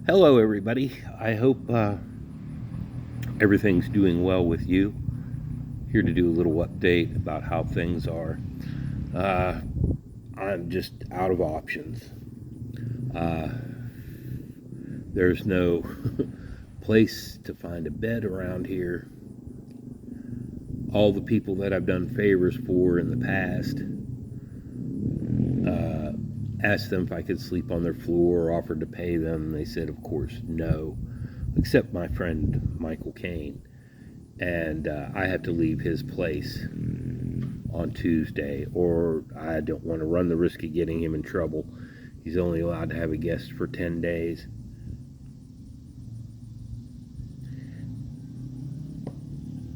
Hello, everybody. I hope everything's doing well with you. Here to do a little update about how things are. Uh, I'm just out of options. Uh, there's no place to find a bed around here. All the people that I've done favors for in the past uh, asked them if I could sleep on their floor, offered to pay them. They said, of course, no, except my friend Michael Kane. And I have to leave his place on Tuesday, or I don't want to run the risk of getting him in trouble. He's only allowed to have a guest for 10 days.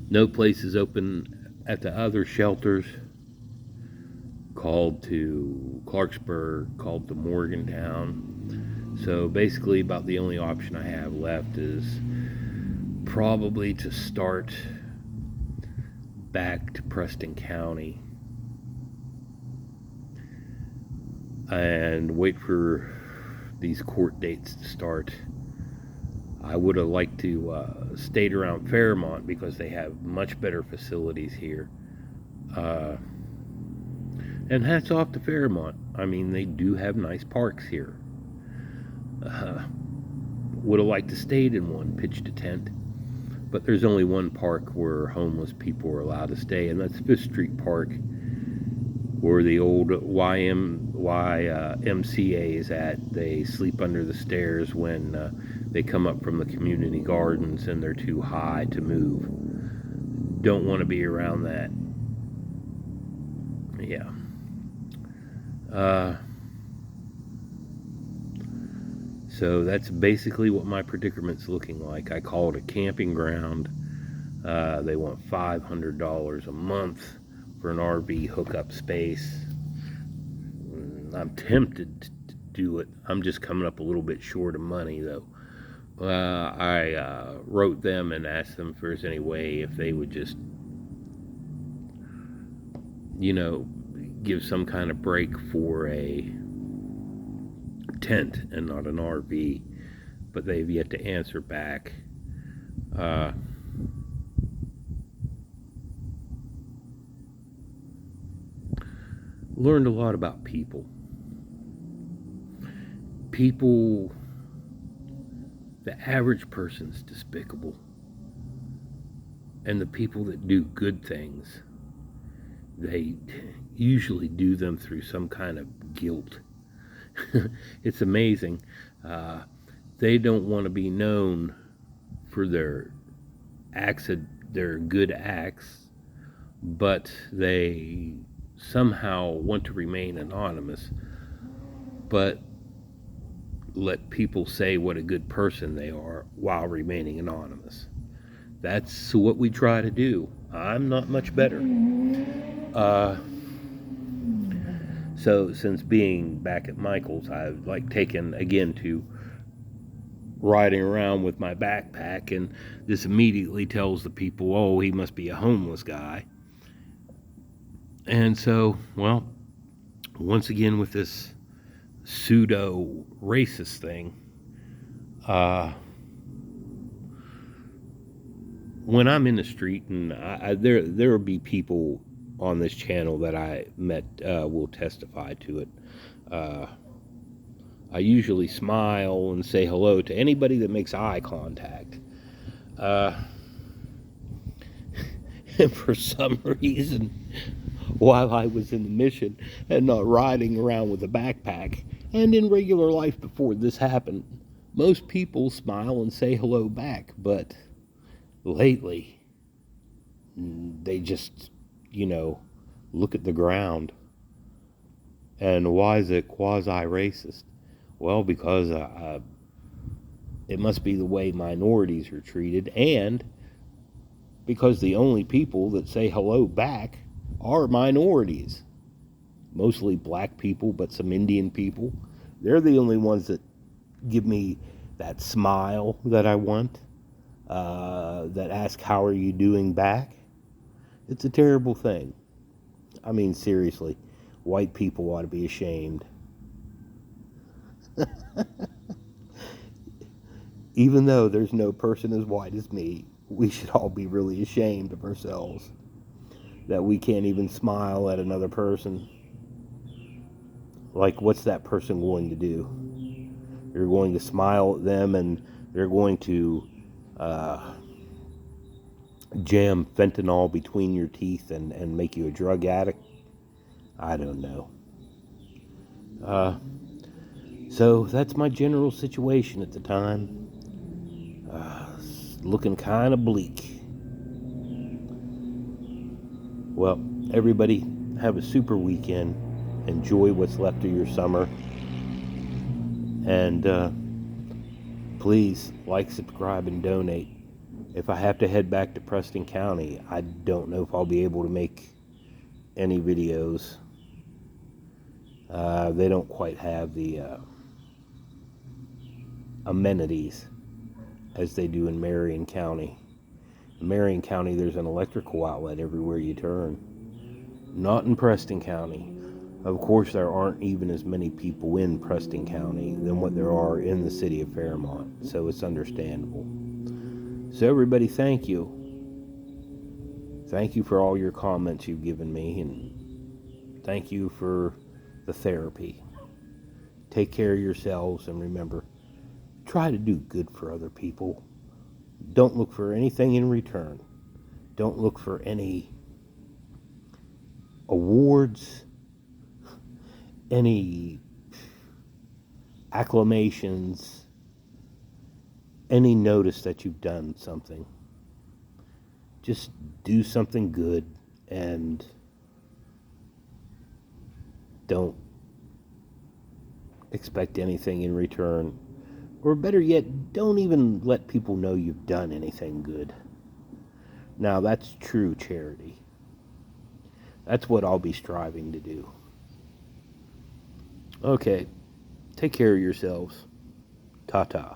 No place is open at the other shelters. Called to Clarksburg, called to Morgantown. So basically, about the only option I have left is probably to start back to Preston County and wait for these court dates to start. I would have liked to stayed around Fairmont because they have much better facilities here. And hats off to Fairmont. I mean, they do have nice parks here. Would have liked to stayed in one, pitched a tent. But there's only one park where homeless people are allowed to stay, and that's Fifth Street Park, where the old YMCA is at. They sleep under the stairs when they come up from the community gardens and they're too high to move. Don't want to be around that. Yeah. So that's basically what my predicament's looking like. I call it a camping ground. They want $500 a month for an RV hookup space. I'm tempted to do it. I'm just coming up a little bit short of money, though. I wrote them and asked them if there's any way if they would just, give some kind of break for a tent and not an RV. But they've yet to answer back. Learned a lot about people. The average person's despicable. And the people that do good things, they usually do them through some kind of guilt. It's amazing. They don't want to be known for their good acts, but they somehow want to remain anonymous, but let people say what a good person they are while remaining anonymous. That's what we try to do. I'm not much better. So since being back at Michael's, I've taken again to riding around with my backpack, and this immediately tells the people, oh, he must be a homeless guy. And so, well, once again with this pseudo racist thing, when I'm in the street, and there will be people on this channel that I met will testify to it. I usually smile and say hello to anybody that makes eye contact. And for some reason, while I was in the mission and not riding around with a backpack, and in regular life before this happened, most people smile and say hello back, but lately, they just, look at the ground. And why is it quasi-racist? Well, because it must be the way minorities are treated, and because the only people that say hello back are minorities. Mostly black people, but some Indian people. They're the only ones that give me that smile that I want, that ask, how are you doing back? It's a terrible thing. I mean, seriously, white people ought to be ashamed. Even though there's no person as white as me, we should all be really ashamed of ourselves that we can't even smile at another person. Like, what's that person going to do? You're going to smile at them and they're going to jam fentanyl between your teeth and make you a drug addict? I don't know. So that's my general situation at the time. Looking kind of bleak. Well, everybody, have a super weekend. Enjoy what's left of your summer. And please like, subscribe, and donate. If I have to head back to Preston County, I don't know if I'll be able to make any videos. They don't quite have the amenities as they do in Marion County. In Marion County, there's an electrical outlet everywhere you turn. Not in Preston County. Of course, there aren't even as many people in Preston County than what there are in the city of Fairmont, so it's understandable. So everybody, thank you. Thank you for all your comments you've given me, and thank you for the therapy. Take care of yourselves, and remember, try to do good for other people. Don't look for anything in return. Don't look for any awards, any acclamations, any notice that you've done something. Just do something good and don't expect anything in return. Or better yet, don't even let people know you've done anything good. Now, that's true charity. That's what I'll be striving to do. Okay, take care of yourselves. Ta-ta.